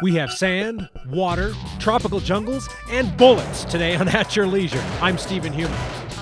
We have sand, water, tropical jungles, and bullets today on At Your Leisure. I'm Stephen Human.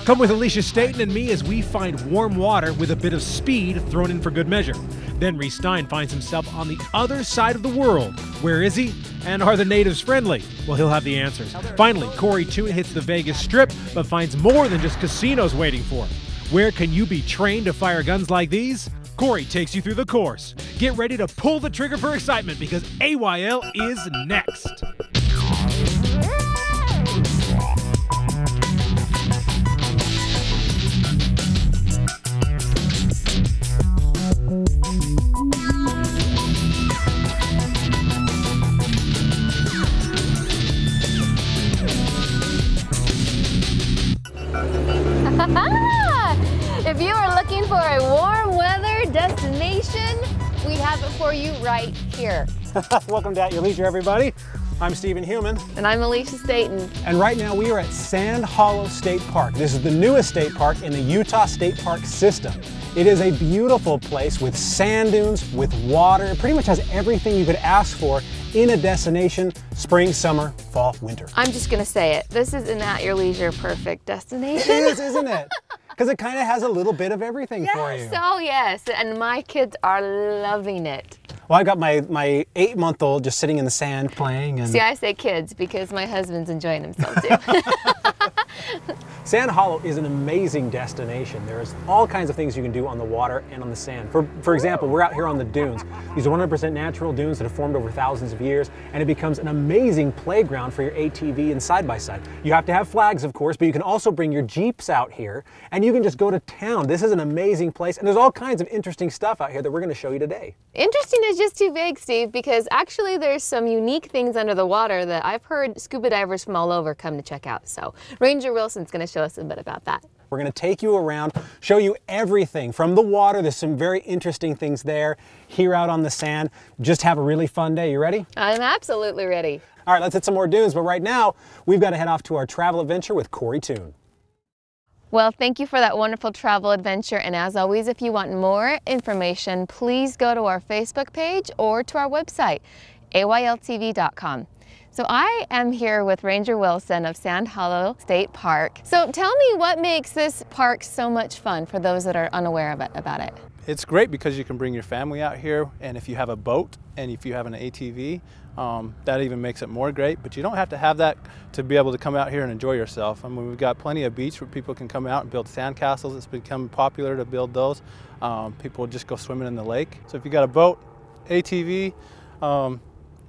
Come with Alisha Staten and me as we find warm water with a bit of speed thrown in for good measure. Then Reese Stein finds himself on the other side of the world. Where is he? And are the natives friendly? Well, he'll have the answers. Finally, Corey Toon hits the Vegas Strip, but finds more than just casinos waiting for him. Where can you be trained to fire guns like these? Corey takes you through the course. Get ready to pull the trigger for excitement because AYL is next. If you are looking for a warm weather destination, we have it for you right here. Welcome to At Your Leisure, everybody. I'm Stephen Human. And I'm Alisha Staten. And right now we are at Sand Hollow State Park. This is the newest state park in the Utah State Park system. It is a beautiful place with sand dunes, with water. It pretty much has everything you could ask for in a destination, spring, summer, fall, winter. I'm just gonna say it. This is an At Your Leisure perfect destination. It is, isn't it? Because it kind of has a little bit of everything for you. Oh yes, and my kids are loving it. Well, I got my 8-month-old just sitting in the sand playing. And see, I say kids because my husband's enjoying himself too. Sand Hollow is an amazing destination. There's all kinds of things you can do on the water and on the sand. For example, we're out here on the dunes. These are 100% natural dunes that have formed over thousands of years, and it becomes an amazing playground for your ATV and side-by-side. You have to have flags, of course, but you can also bring your Jeeps out here, and you can just go to town. This is an amazing place, and there's all kinds of interesting stuff out here that we're going to show you today. Interesting is just too vague, Steve, because actually there's some unique things under the water that I've heard scuba divers from all over come to check out. So Ranger Wilson's going to show us a bit about that. We're going to take you around, show you everything from the water. There's some very interesting things there. Here out on the sand, just have a really fun day. You ready? I'm absolutely ready. All right, let's hit some more dunes, but right now we've got to head off to our travel adventure with Corey Toon. Well, thank you for that wonderful travel adventure, and as always, if you want more information, please go to our Facebook page or to our website, AYLTV.com. So I am here with Ranger Wilson of Sand Hollow State Park. So tell me what makes this park so much fun for those that are unaware of about it. It's great because you can bring your family out here, and if you have a boat and if you have an ATV, that even makes it more great. But you don't have to have that to be able to come out here and enjoy yourself. I mean, we've got plenty of beach where people can come out and build sand castles. It's become popular to build those. People just go swimming in the lake. So if you got a boat, ATV,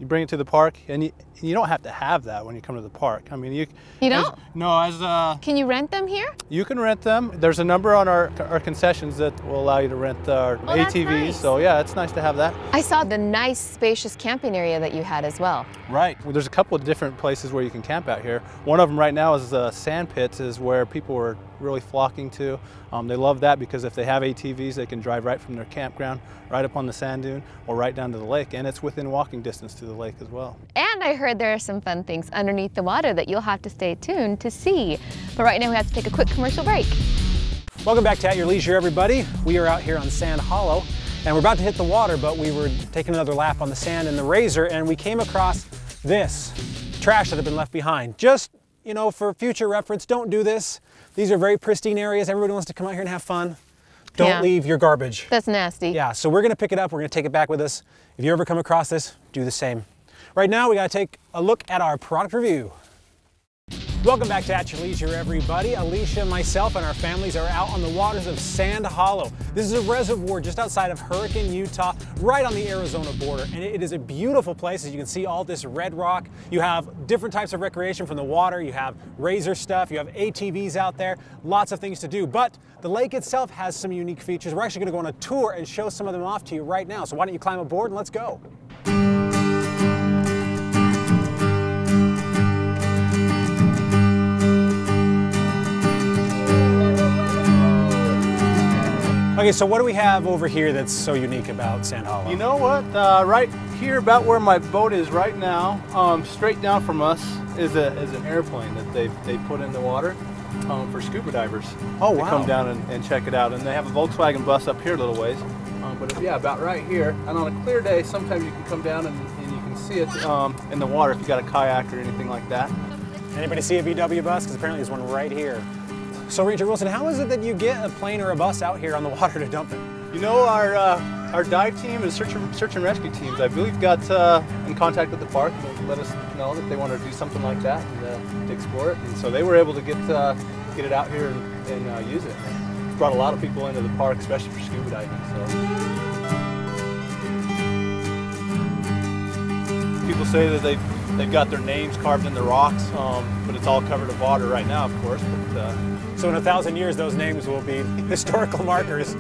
you bring it to the park, and you don't have to have that when you come to the park. I mean, you don't? Can you rent them here? You can rent them. There's a number on our concessions that will allow you to rent our ATVs. Nice. So yeah, it's nice to have that. I saw the nice spacious camping area that you had as well. Right. Well, there's a couple of different places where you can camp out here. One of them right now is sand pits, is where people are really flocking to. They love that because if they have ATVs, they can drive right from their campground right up on the sand dune or right down to the lake, and it's within walking distance to the lake as well. And I heard there are some fun things underneath the water that you'll have to stay tuned to see. But right now we have to take a quick commercial break. Welcome back to At Your Leisure, everybody. We are out here on Sand Hollow, and we're about to hit the water, but we were taking another lap on the sand in the Razor, and we came across this trash that had been left behind. Just, you know, for future reference, don't do this. These are very pristine areas. Everybody wants to come out here and have fun. Don't leave your garbage. That's nasty. Yeah, so we're gonna pick it up. We're gonna take it back with us. If you ever come across this, do the same. Right now, we gotta take a look at our product review. Welcome back to At Your Leisure, everybody. Alisha, myself, and our families are out on the waters of Sand Hollow. This is a reservoir just outside of Hurricane, Utah, right on the Arizona border. And it is a beautiful place. As you can see, all this red rock. You have different types of recreation from the water. You have Razor stuff. You have ATVs out there. Lots of things to do. But the lake itself has some unique features. We're actually going to go on a tour and show some of them off to you right now. So why don't you climb aboard and let's go. Okay, so what do we have over here that's so unique about Sand Hollow? You know what? Right here, about where my boat is right now, straight down from us is an airplane that they put in the water for scuba divers. Oh, wow. To come down and check it out. And they have a Volkswagen bus up here a little ways. But yeah, about right here. And on a clear day, sometimes you can come down and you can can see it in the water if you got a kayak or anything like that. Anybody see a VW bus? Because apparently there's one right here. So Ranger Wilson, how is it that you get a plane or a bus out here on the water to dump it? You know, our dive team and search and rescue teams, I believe, got in contact with the park and let us know that they wanted to do something like that and to explore it. And so they were able to get it out here and use it. It's brought a lot of people into the park, especially for scuba diving. So people say that they've got their names carved in the rocks, but it's all covered in water right now, of course. But, so in 1,000 years, those names will be historical markers.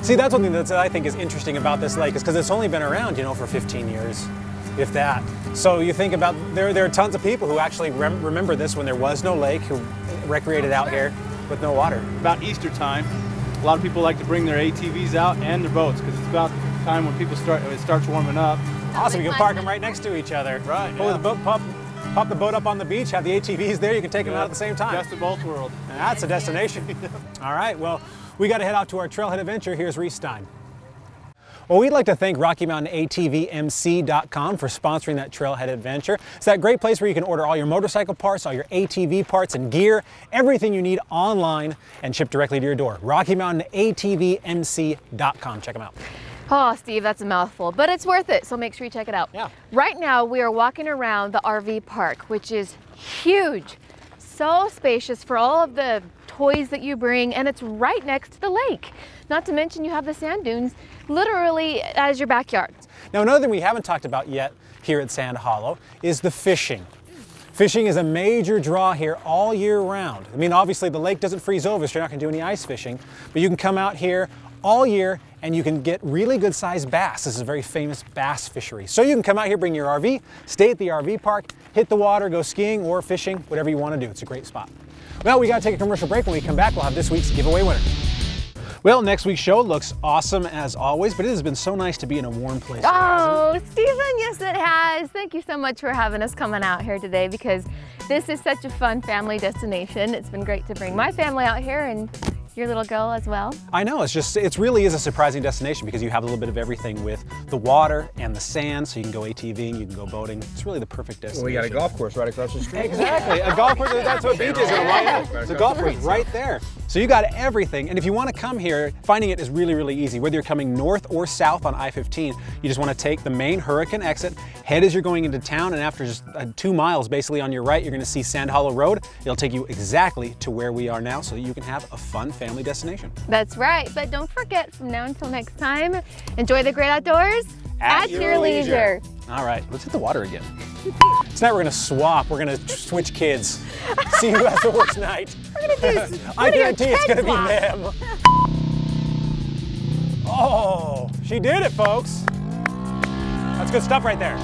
See, that's one thing that I think is interesting about this lake, is because it's only been around, for 15 years, if that. So you think about, there are tons of people who actually remember this when there was no lake, who recreated out here with no water. About Easter time, a lot of people like to bring their ATVs out and their boats, because it's about the time when it starts warming up. Awesome, you can park them right next to each other. Right, Pull the boat, pop the boat up on the beach, have the ATVs there, you can take them out at the same time. Best of both worlds. And that's a destination. All right, well, we got to head out to our trailhead adventure. Here's Reese Stein. Well, we'd like to thank RockyMountainATVMC.com for sponsoring that trailhead adventure. It's that great place where you can order all your motorcycle parts, all your ATV parts and gear, everything you need online and shipped directly to your door. RockyMountainATVMC.com. Check them out. Oh, Steve, that's a mouthful, but it's worth it, so make sure you check it out. Yeah. Right now, we are walking around the RV park, which is huge. So spacious for all of the toys that you bring, and it's right next to the lake. Not to mention you have the sand dunes literally as your backyard. Now, another thing we haven't talked about yet here at Sand Hollow is the fishing. Fishing is a major draw here all year round. I mean, obviously the lake doesn't freeze over, so you're not going to do any ice fishing, but you can come out here all year and you can get really good sized bass. This is a very famous bass fishery. So you can come out here, bring your RV, stay at the RV park, hit the water, go skiing or fishing, whatever you want to do. It's a great spot. Well, we got to take a commercial break. When we come back, we'll have this week's giveaway winner. Well, next week's show looks awesome as always, but it has been so nice to be in a warm place. Oh, Stephen, yes it has. Thank you so much for having us coming out here today, because this is such a fun family destination. It's been great to bring my family out here and your little girl as well. I know, it really is a surprising destination because you have a little bit of everything with the water and the sand, so you can go ATVing, you can go boating. It's really the perfect destination. Well, we got a golf course right across the street. Exactly, a golf course, that's what beach is going right now. It's a golf course right there. So you got everything, and if you want to come here, finding it is really, really easy. Whether you're coming north or south on I-15, you just want to take the main Hurricane exit, head as you're going into town, and after just 2 miles basically on your right, you're going to see Sand Hollow Road. It'll take you exactly to where we are now so that you can have a fun family destination. That's right, but don't forget, from now until next time, enjoy the great outdoors at your leisure. All right, let's hit the water again. Tonight we're going to swap. We're going to switch kids. See who has the worst night. We're gonna do I guarantee it's going to be them. Oh, she did it, folks. That's good stuff right there.